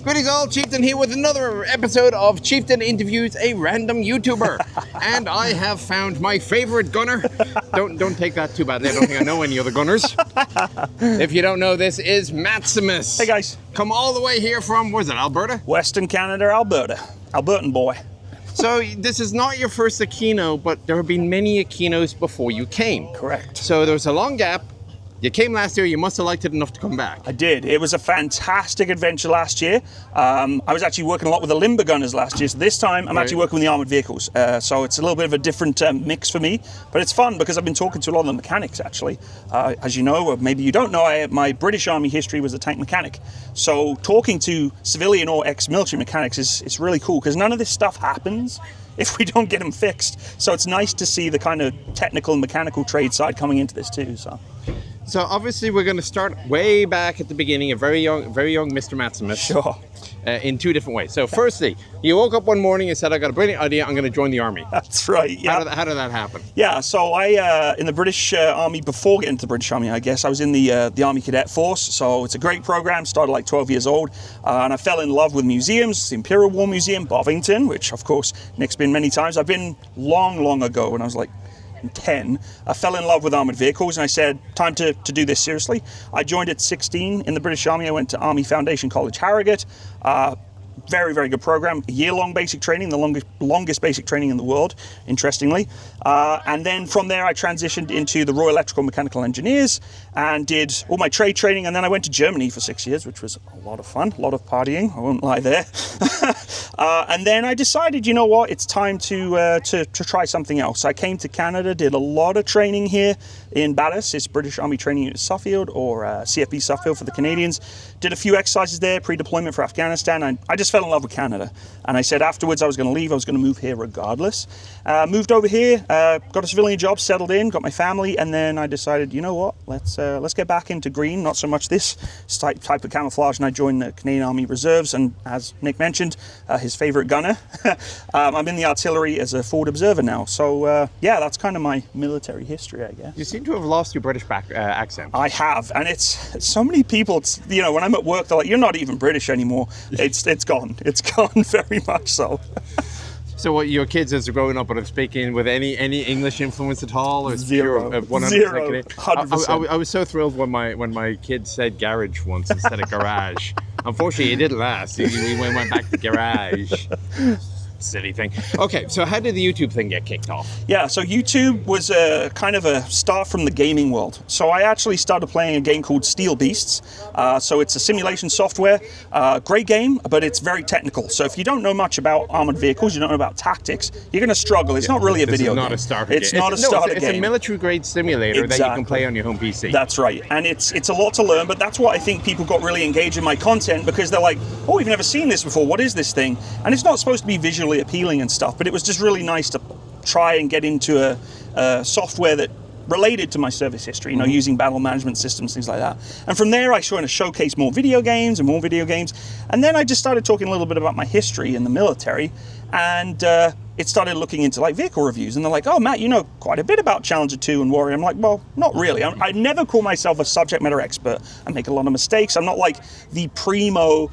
Greetings all, Chieftain here with another episode of Chieftain Interviews a Random YouTuber. And I have found my favorite gunner. Don't take that too badly, I don't think I know any other gunners. If you don't know, this is Matsimus. Hey guys. Come all the way here from, where's it, Alberta? Western Canada, Alberta. Albertan boy. So this is not your first Aquino, but there have been many Aquinos before you came. Correct. So there was a long gap. You came last year, you must have liked it enough to come back. I did. It was a fantastic adventure last year. I was actually working a lot with the limber gunners last year, so this time I'm actually working with the armoured vehicles. So it's a little bit of a different mix for me, but it's fun because I've been talking to a lot of the mechanics actually. As you know, or maybe you don't know, my British Army history was a tank mechanic. So talking to civilian or ex-military mechanics is really cool because none of this stuff happens if we don't get them fixed. So it's nice to see the kind of technical and mechanical trade side coming into this too. So obviously we're going to start way back at the beginning, a very young Mr. Matsimus. Sure. In two different ways. So firstly, you woke up one morning and said, I got a brilliant idea, I'm going to join the army. That's right, yeah. How did that happen? Yeah, so I, in the British Army, before getting to the British Army, I guess, I was in the Army Cadet Force. So it's a great program, started like 12 years old. And I fell in love with museums, the Imperial War Museum, Bovington, which of course, Nick's been many times. I've been long ago when I was like 10, I fell in love with armoured vehicles and I said, time to do this seriously. I joined at 16 in the British Army. I went to Army Foundation College, Harrogate. Very good program, a year-long basic training, the longest basic training in the world, interestingly. And then from there I transitioned into the Royal Electrical Mechanical Engineers and did all my trade training, and then I went to Germany for 6 years, which was a lot of fun, a lot of partying, I won't lie there. And then I decided, you know what, it's time to try something else. I came to Canada, did a lot of training here in BADIS, it's British Army Training Unit Suffield, or CFB Suffield for the Canadians. Did a few exercises there, pre-deployment for Afghanistan, and I just fell in love with Canada. And I said afterwards I was going to leave, I was going to move here regardless. Moved over here, got a civilian job, settled in, got my family, and then I decided, you know what, let's get back into green, not so much this type of camouflage, and I joined the Canadian Army Reserves, and as Nick mentioned, his favourite gunner. I'm in the artillery as a forward observer now, so yeah, that's kind of my military history, I guess. You seem to have lost your British accent. I have, and it's so many people, you know, when I'm at work, they're like, you're not even British anymore. It's gone very much so. So what, your kids as they're growing up, are speaking with any English influence at all? Or Zero. 100%. I was so thrilled when my kids said garage once instead of garage. Unfortunately, it didn't last. We went back to garage. Silly thing. Okay, so how did the YouTube thing get kicked off? Yeah, so YouTube was kind of a start from the gaming world. So I actually started playing a game called Steel Beasts. So it's a simulation software, great game, but it's very technical. So if you don't know much about armored vehicles, you don't know about tactics, you're going to struggle. It's not really a video game. It's not a starter game. It's a military grade simulator that you can play on your home PC. That's right, and it's a lot to learn, but that's why I think people got really engaged in my content, because they're like, oh, we've never seen this before, what is this thing? And it's not supposed to be visually appealing and stuff, but it was just really nice to try and get into a software that related to my service history, you know, using battle management systems, things like that. And from there I sort of showcased more video games, and then I just started talking a little bit about my history in the military, and it started looking into like vehicle reviews, and they're like, oh Matt, you know quite a bit about Challenger 2 and Warrior. I'm like, well, not really. I never call myself a subject matter expert. I make a lot of mistakes. I'm not like the primo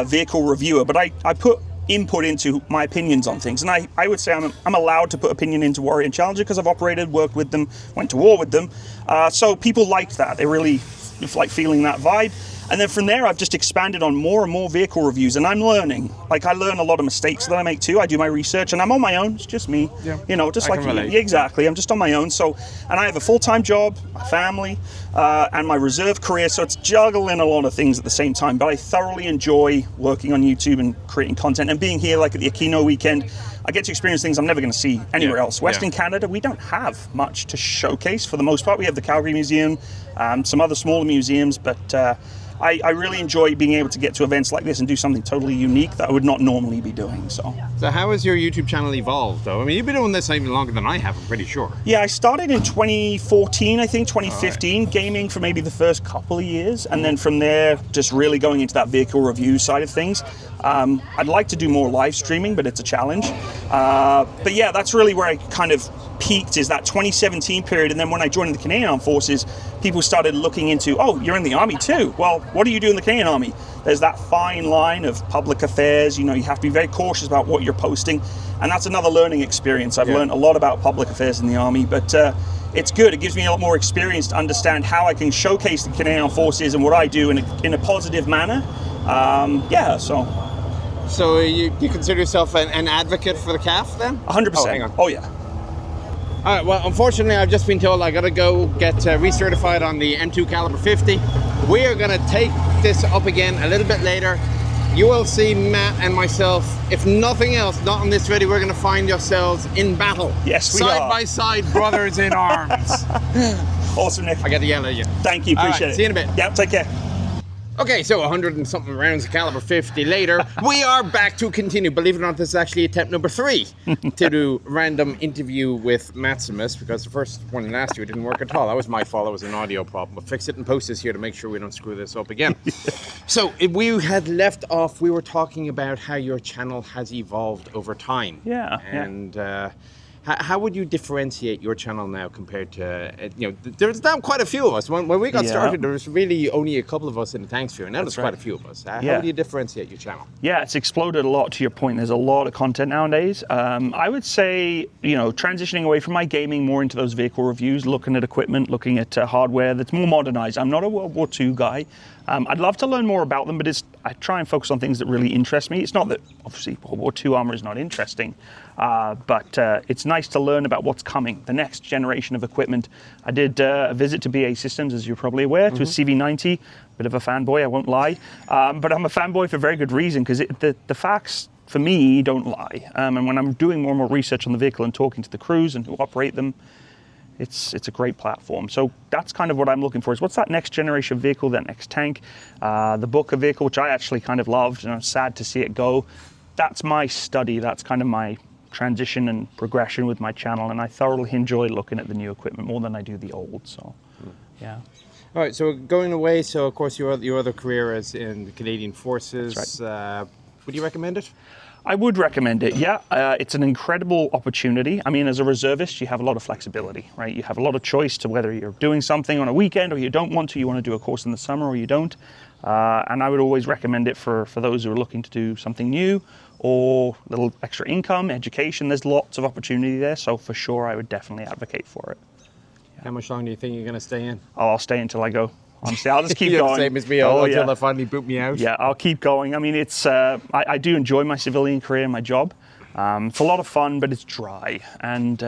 vehicle reviewer, but I put input into my opinions on things, and I would say I'm allowed to put opinion into Warrior and Challenger because I've operated, worked with them, went to war with them, so people liked that. They really like feeling that vibe. And then from there, I've just expanded on more and more vehicle reviews, and I'm learning. Like, I learn a lot of mistakes that I make too. I do my research, and I'm on my own. It's just me, you know, just like you. Yeah, exactly. I'm just on my own. So, and I have a full-time job, a family, and my reserve career. So it's juggling a lot of things at the same time. But I thoroughly enjoy working on YouTube and creating content, and being here, like at the Aquino weekend. I get to experience things I'm never going to see anywhere else. Western Canada, we don't have much to showcase for the most part. We have the Calgary Museum, some other smaller museums, but I really enjoy being able to get to events like this and do something totally unique that I would not normally be doing. So how has your YouTube channel evolved, though? I mean, you've been doing this even longer than I have, I'm pretty sure. Yeah, I started in 2014, I think, 2015, gaming for maybe the first couple of years, and then from there, just really going into that vehicle review side of things. I'd like to do more live streaming, but it's a challenge. But yeah, that's really where I kind of peaked is that 2017 period, and then when I joined the Canadian Armed Forces, people started looking into, oh, you're in the Army too. Well, what do you do in the Canadian Army? There's that fine line of public affairs. You have to be very cautious about what you're posting, and that's another learning experience. I've learned a lot about public affairs in the Army, but it's good. It gives me a lot more experience to understand how I can showcase the Canadian Armed Forces and what I do in a positive manner. So you consider yourself an advocate for the CAF then? 100%. Oh, hang on. Oh, yeah. All right, well, unfortunately, I've just been told I got to go get recertified on the M2 caliber 50. We are going to take this up again a little bit later. You will see Matt and myself, if nothing else, not in this video, we're going to find ourselves in battle. Yes, we are. Side by side, brothers in arms. Awesome, Nick. I got to yell at you. Thank you, appreciate it. See you in a bit. Yeah, take care. Okay, so 100 and something rounds of caliber 50 later, we are back to continue. Believe it or not, this is actually attempt number 3 to do random interview with Matsimus, because the first one last year didn't work at all. That was my fault. It was an audio problem. We'll fix it and post this here to make sure we don't screw this up again. So we had left off, we were talking about how your channel has evolved over time. Yeah. And how would you differentiate your channel now compared to, there's now quite a few of us. When we got started, there was really only a couple of us in the tank sphere. Now there's quite a few of us. How would you differentiate your channel? Yeah, it's exploded a lot, to your point. There's a lot of content nowadays. I would say, transitioning away from my gaming more into those vehicle reviews, looking at equipment, looking at hardware that's more modernized. I'm not a World War II guy. I'd love to learn more about them, but I try and focus on things that really interest me. It's not that, obviously, World War II armor is not interesting, but it's nice to learn about what's coming, the next generation of equipment. I did a visit to BAE Systems, as you're probably aware, to a CV90. Bit of a fanboy, I won't lie. But I'm a fanboy for very good reason, because the facts, for me, don't lie. And when I'm doing more and more research on the vehicle and talking to the crews and who operate them, it's a great platform. So that's kind of what I'm looking for, is what's that next generation vehicle, that next tank, the Booker vehicle, which I actually kind of loved, and I'm sad to see it go. That's my study, that's kind of my transition and progression with my channel, and I thoroughly enjoy looking at the new equipment more than I do the old, so yeah. All right, so going away, so of course your other career is in the Canadian Forces. That's right. Would you recommend it? I would recommend it, yeah. It's an incredible opportunity. I mean, as a reservist, you have a lot of flexibility, right? You have a lot of choice to whether you're doing something on a weekend or you don't want to. You want to do a course in the summer or you don't. And I would always recommend it for those who are looking to do something new or a little extra income, education. There's lots of opportunity there, so for sure I would definitely advocate for it. Yeah. How much longer do you think you're going to stay in? Oh, I'll stay until I go. Honestly, I'll just keep You're going. the same as me, until they finally boot me out. Yeah, I'll keep going. I mean, it's I do enjoy my civilian career and my job. It's a lot of fun, but it's dry. And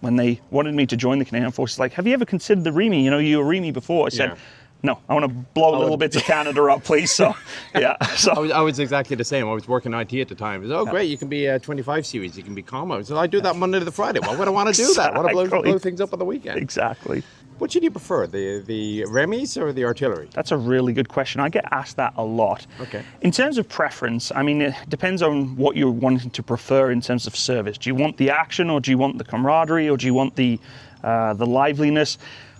when they wanted me to join the Canadian Forces, like, have you ever considered the REME? You were REME before. I said, no, I want to blow little bits of Canada up, please. So, yeah. So I was exactly the same. I was working IT at the time. It was, great, you can be 25 series, you can be commo. So I do that Monday to the Friday. Why would I want to do that? I want to blow things up on the weekend. Exactly. Which do you prefer, the Remis or the artillery? That's a really good question. I get asked that a lot. Okay. In terms of preference, I mean, it depends on what you're wanting to prefer in terms of service. Do you want the action, or do you want the camaraderie, or do you want the liveliness?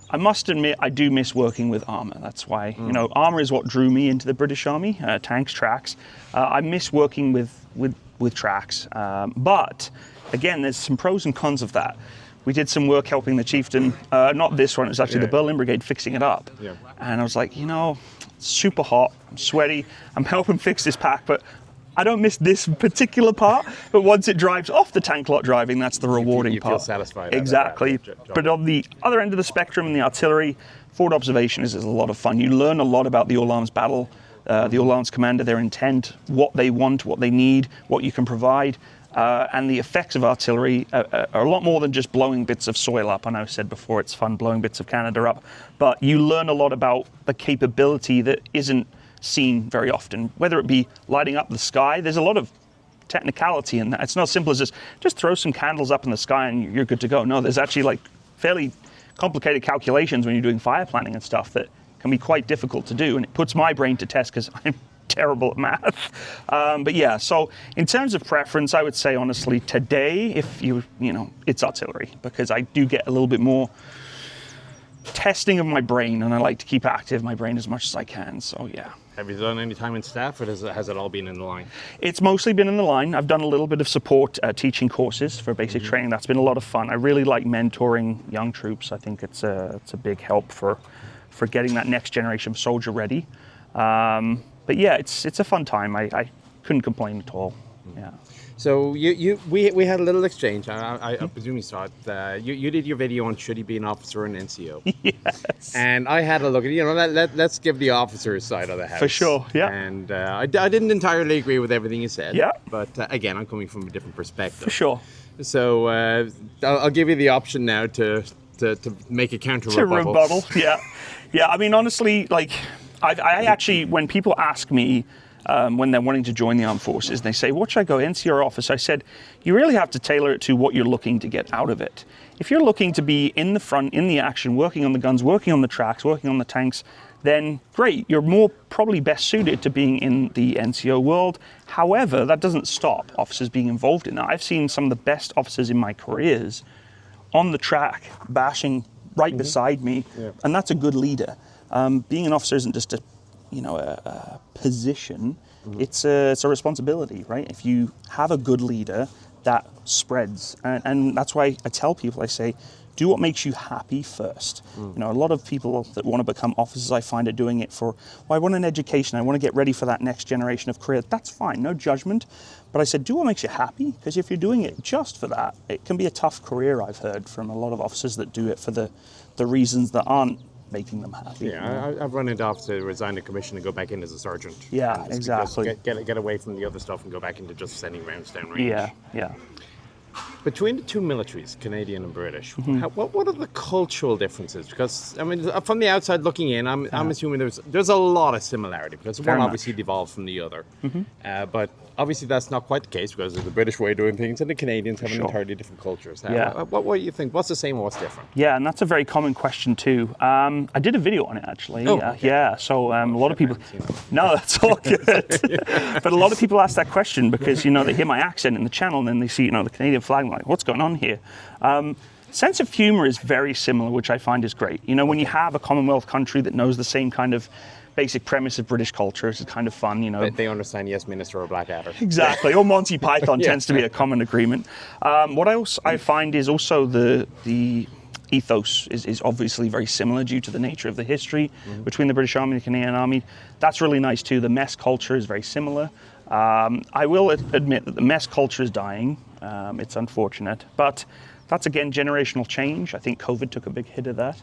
I must admit, I do miss working with armor. That's why, armor is what drew me into the British Army, tanks, tracks. I miss working with tracks. But again, there's some pros and cons of that. We did some work helping the chieftain, not this one, it was actually the Berlin Brigade, fixing it up. Yeah. And I was like, it's super hot, I'm sweaty, I'm helping fix this pack, but I don't miss this particular part. But once it drives off the tank lot driving, that's the rewarding part. You feel satisfied. Exactly. But on the other end of the spectrum, in the artillery, forward observation is a lot of fun. You learn a lot about the all-arms battle, the all-arms commander, their intent, what they want, what they need, what you can provide. And the effects of artillery are a lot more than just blowing bits of soil up. I know I said before it's fun blowing bits of Canada up, but you learn a lot about the capability that isn't seen very often, whether it be lighting up the sky. There's a lot of technicality in that. It's not as simple as just throw some candles up in the sky and you're good to go. No, there's actually like fairly complicated calculations when you're doing fire planning and stuff that can be quite difficult to do, and it puts my brain to test because I'm terrible at math. But yeah, so in terms of preference, I would say honestly today, if it's artillery, because I do get a little bit more testing of my brain, and I like to keep active my brain as much as I can. So yeah. Have you done any time in staff, or has it all been in the line? It's mostly been in the line. I've done a little bit of support teaching courses for basic training. That's been a lot of fun. I really like mentoring young troops. I think it's a big help for getting that next generation of soldier ready. But yeah, it's a fun time. I couldn't complain at all. Yeah. So we had a little exchange. I presume you saw it. You did your video on should he be an officer in NCO? Yes. And I had a look at let's give the officer's side of the house. For sure. Yeah. And I didn't entirely agree with everything you said. Yeah. But again, I'm coming from a different perspective. For sure. So I'll give you the option now to make a counter rebuttal. Yeah. Yeah. I mean, honestly, like I actually, when people ask me. When they're wanting to join the armed forces, they say, what should I go, NCO or officer? I said, you really have to tailor it to what you're looking to get out of it. If you're looking to be in the front, in the action, working on the guns, working on the tracks, working on the tanks, then great, you're more probably best suited to being in the NCO world. However, that doesn't stop officers being involved in that. I've seen some of the best officers in my careers on the track, bashing right beside me, and that's a good leader. Being an officer isn't just a position, it's a responsibility, right? If you have a good leader, that spreads. And that's why I tell people, I say, do what makes you happy first. A lot of people that want to become officers, I find, are doing it for, I want an education, I want to get ready for that next generation of career. That's fine, no judgment. But I said, do what makes you happy, because if you're doing it just for that, it can be a tough career, I've heard from a lot of officers that do it for the reasons that aren't making them happy. Yeah, I've run into officers who resign the commission and go back in as a sergeant. Yeah, exactly. Get away from the other stuff and go back into just sending rounds down range. Yeah. Between the two militaries, Canadian and British, what are the cultural differences? Because I mean, from the outside looking in, I'm assuming there's a lot of similarity because one obviously devolved from the other. But obviously that's not quite the case because of the British way of doing things and the Canadians have an entirely different cultures. What do you think? What's the same and what's different? Yeah, and that's a very common question too. I did a video on it actually. Oh, okay. Yeah, so a lot of people... No, that's all good. But a lot of people ask that question because, they hear my accent in the channel and then they see, the Canadian flag and like, what's going on here? Sense of humor is very similar, which I find is great. When you have a Commonwealth country that knows the same kind of basic premise of British culture, it's kind of fun, They understand Yes Minister or Blackadder. Exactly, or Monty Python tends to be a common agreement. What I find is also the ethos is obviously very similar due to the nature of the history between the British Army and the Canadian Army. That's really nice too. The mess culture is very similar. I will admit that the mess culture is dying. It's unfortunate, but that's again generational change. I think COVID took a big hit of that,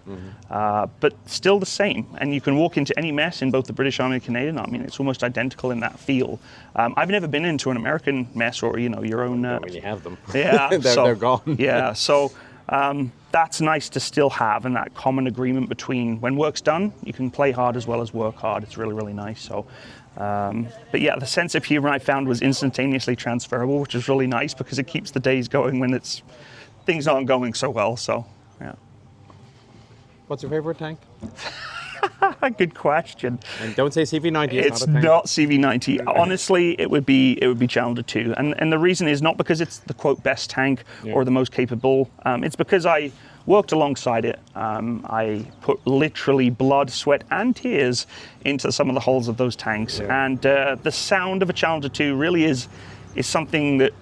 but still the same. And you can walk into any mess in both the British Army and Canadian Army, and it's almost identical in that feel. I've never been into an American mess or your own. When you have them, yeah, they're gone. Yeah, so that's nice to still have, and that common agreement between when work's done, you can play hard as well as work hard. It's really, really nice. So. But yeah, the sense of humor I found was instantaneously transferable, which is really nice because it keeps the days going when things aren't going so well. So, yeah. What's your favorite tank? Good question. And don't say CV90. It's not CV90. Honestly, it would be Challenger 2, and the reason is not because it's the quote best tank or the most capable. It's because I worked alongside it. I put literally blood, sweat, and tears into some of the hulls of those tanks, and the sound of a Challenger 2 really is something that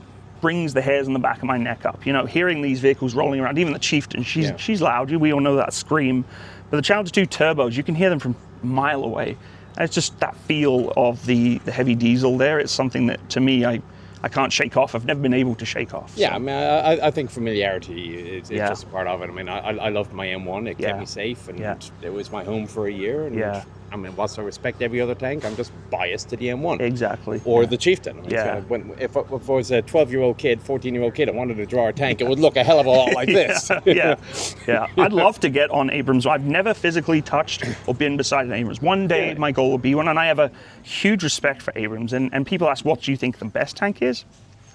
brings the hairs on the back of my neck up. Hearing these vehicles rolling around, even the Chieftain, she's loud. We all know that scream. But the Challenger 2 turbos, you can hear them from a mile away. And it's just that feel of the heavy diesel there. It's something that, to me, I can't shake off. I've never been able to shake off. Yeah, so. I mean, I think familiarity is just a part of it. I mean, I loved my M1. It kept me safe, and it was my home for a year. And I mean, whilst I respect every other tank, I'm just biased to the M1. Exactly. Or the Chieftain. I mean, if I was a 12-year-old kid, 14-year-old kid, I wanted to draw a tank, it would look a hell of a lot like this. Yeah. I'd love to get on Abrams. I've never physically touched or been beside an Abrams. One day my goal will be one, and I have a huge respect for Abrams. And people ask, what do you think the best tank is?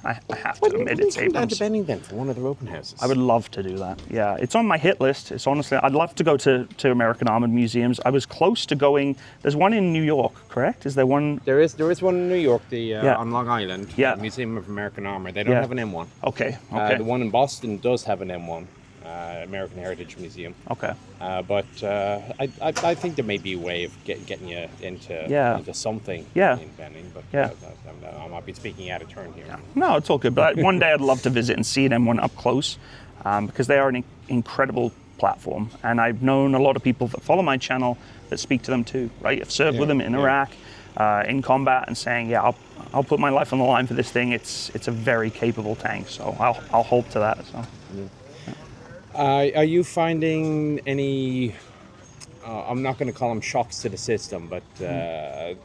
I have to admit it's Abrams. Down to Bennington for one of their open houses. I would love to do that. Yeah, it's on my hit list. It's honestly, I'd love to go to American Armored Museums. I was close to going. There's one in New York, correct? Is there one? There is one in New York, on Long Island. Museum of American Armor. They don't have an M1. Okay. The one in Boston does have an M1. American Heritage Museum. Okay. But I think there may be a way of getting you into something in vending, but I might be speaking out of turn here. Yeah. No, it's all good. But one day I'd love to visit and see them up close, because they are an incredible platform. And I've known a lot of people that follow my channel that speak to them too, right? I've served with them in Iraq, in combat, and saying, I'll put my life on the line for this thing. It's a very capable tank, so I'll hold to that. So. Are you finding any, I'm not going to call them shocks to the system, but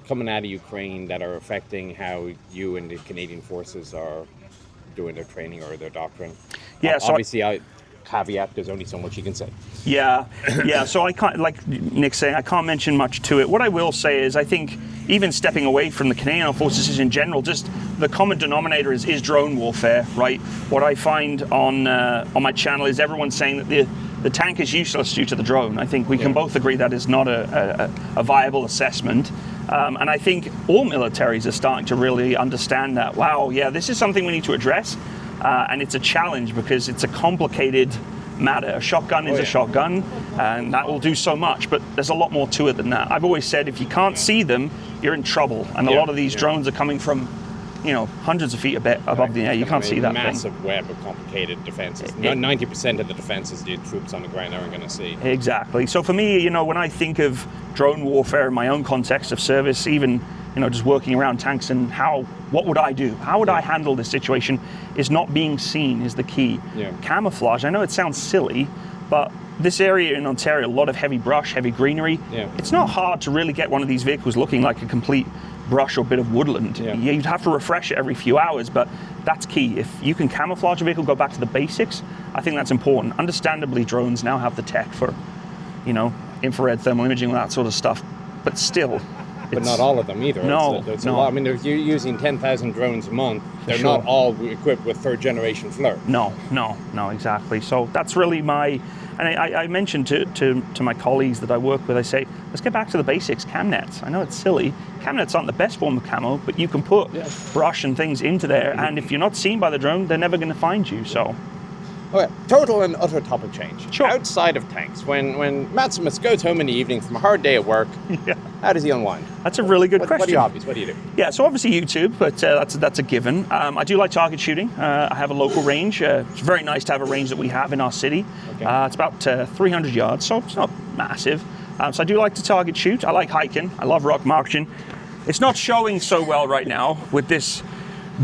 coming out of Ukraine that are affecting how you and the Canadian forces are doing their training or their doctrine? Yeah, so obviously, caveat, there's only so much you can say. Yeah, so I can't, like Nick's saying, I can't mention much to it. What I will say is I think even stepping away from the Canadian forces in general, just the common denominator is drone warfare, right? What I find on my channel is everyone saying that the tank is useless due to the drone. I think we can both agree that is not a viable assessment. And I think all militaries are starting to really understand that, wow, this is something we need to address. And it's a challenge because it's a complicated matter. A shotgun is a shotgun, and that will do so much, but there's a lot more to it than that. I've always said if you can't see them, you're in trouble. And a lot of these drones are coming from, hundreds of feet above the air. You can't see that massive thing. web of complicated defenses. 90% of the defenses the troops on the ground aren't going to see. Exactly. So for me, when I think of drone warfare in my own context of service, even just working around tanks and what would I do? How would I handle this situation? Is not being seen is the key. Yeah. Camouflage, I know it sounds silly, but this area in Ontario, a lot of heavy brush, heavy greenery. Yeah. It's not hard to really get one of these vehicles looking like a complete brush or bit of woodland. Yeah, you'd have to refresh it every few hours, but that's key. If you can camouflage a vehicle, go back to the basics, I think that's important. Understandably, drones now have the tech for, infrared thermal imaging, that sort of stuff, but still, but not all of them either. No, it's a lot. I mean, you're using 10,000 drones a month. They're not all equipped with third generation FLIR. No, exactly. So that's really and I mentioned to my colleagues that I work with, I say, let's get back to the basics, cam nets. I know it's silly. Cam nets aren't the best form of camo, but you can put brush and things into there, and if you're not seen by the drone, they're never going to find you, so. Okay, total and utter topic change. Sure. Outside of tanks, when Matsimus goes home in the evening from a hard day at work, how does he unwind? That's a really good question. What are your hobbies? What do you do? Yeah, so obviously YouTube, but that's a given. I do like target shooting. I have a local range. It's very nice to have a range that we have in our city. Okay. It's about 300 yards, so it's not massive. So I do like to target shoot. I like hiking. I love rock marching. It's not showing so well right now with this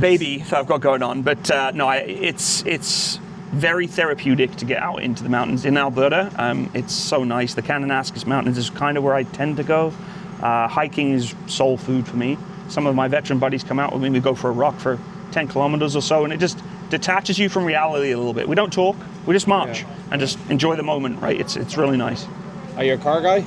baby that I've got going on, but it's very therapeutic to get out into the mountains in Alberta. It's so nice. The Kananaskis Mountains is kind of where I tend to go. Hiking is soul food for me. Some of my veteran buddies come out with me. We go for a rock for 10 kilometers or so, and it just detaches you from reality a little bit. We don't talk. We just march and just enjoy the moment, right? It's really nice. Are you a car guy?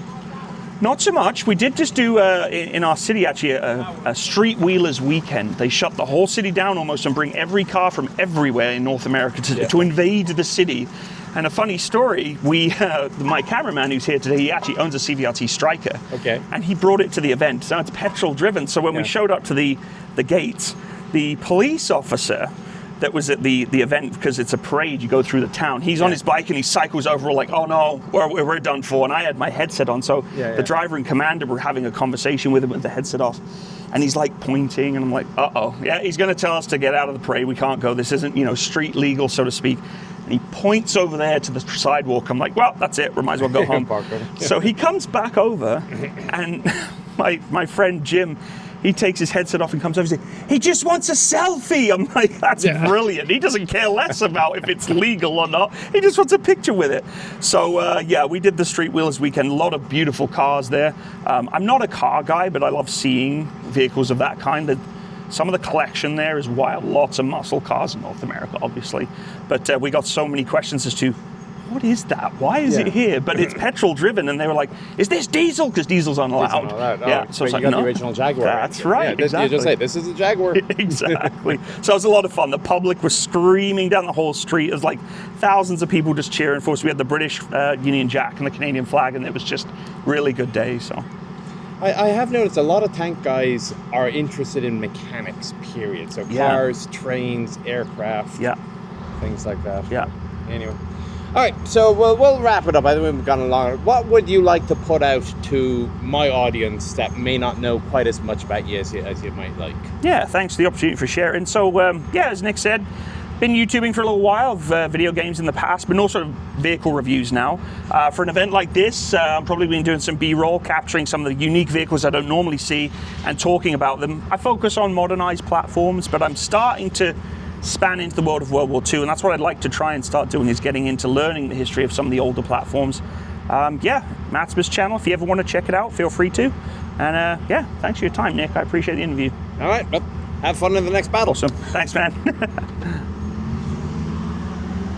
Not so much. We did just do, in our city, actually, a street wheelers weekend. They shut the whole city down almost and bring every car from everywhere in North America to invade the city. And a funny story, my cameraman who's here today, he actually owns a CVRT Striker. Okay. And he brought it to the event. So it's petrol driven. So when we showed up to the gates, the police officer that was at the event, because it's a parade, you go through the town, he's on his bike and he cycles over like, oh no, we're done for. And I had my headset on, so the driver and commander were having a conversation with him with the headset off, and he's like pointing, and I'm like, he's going to tell us to get out of the parade, we can't go, this isn't street legal, so to speak. And he points over there to the sidewalk. I'm like, well, that's it, we might as well go home. So he comes back over, and my friend Jim, he takes his headset off and comes over and says, he just wants a selfie. I'm like, that's brilliant. He doesn't care less about if it's legal or not. He just wants a picture with it. So, we did the Street Wheelers weekend. A lot of beautiful cars there. I'm not a car guy, but I love seeing vehicles of that kind. Some of the collection there is wild. Lots of muscle cars in North America, obviously. But we got so many questions as to, what is that? Why is it here? But it's petrol driven, and they were like, "Is this diesel?" Because diesel's unallowed. Yeah, so it's like, the original Jaguar. That's right. Exactly. You just say, "This is a Jaguar." Exactly. So it was a lot of fun. The public was screaming down the whole street. It was like thousands of people just cheering for us. We had the British Union Jack and the Canadian flag, and it was just really good day. So. I have noticed a lot of tank guys are interested in mechanics. Period. So cars, trains, aircraft, things like that. Yeah. Anyway. right, so we'll wrap it up. I think we've gone longer. What would you like to put out to my audience that may not know quite as much about you as you might like? Yeah, thanks for the opportunity for sharing. So, yeah, as Nick said, been YouTubing for a little while, video games in the past, but also vehicle reviews now. For an event like this, I've probably been doing some B-roll, capturing some of the unique vehicles I don't normally see and talking about them. I focus on modernized platforms, but I'm starting to span into the world of World War II, and that's what I'd like to try and start doing, is getting into learning the history of some of the older platforms. Yeah, Matsimus channel, if you ever want to check it out, feel free to. And yeah, thanks for your time, Nick. I appreciate the interview. All right, well, have fun in the next battle. Awesome. Thanks, man.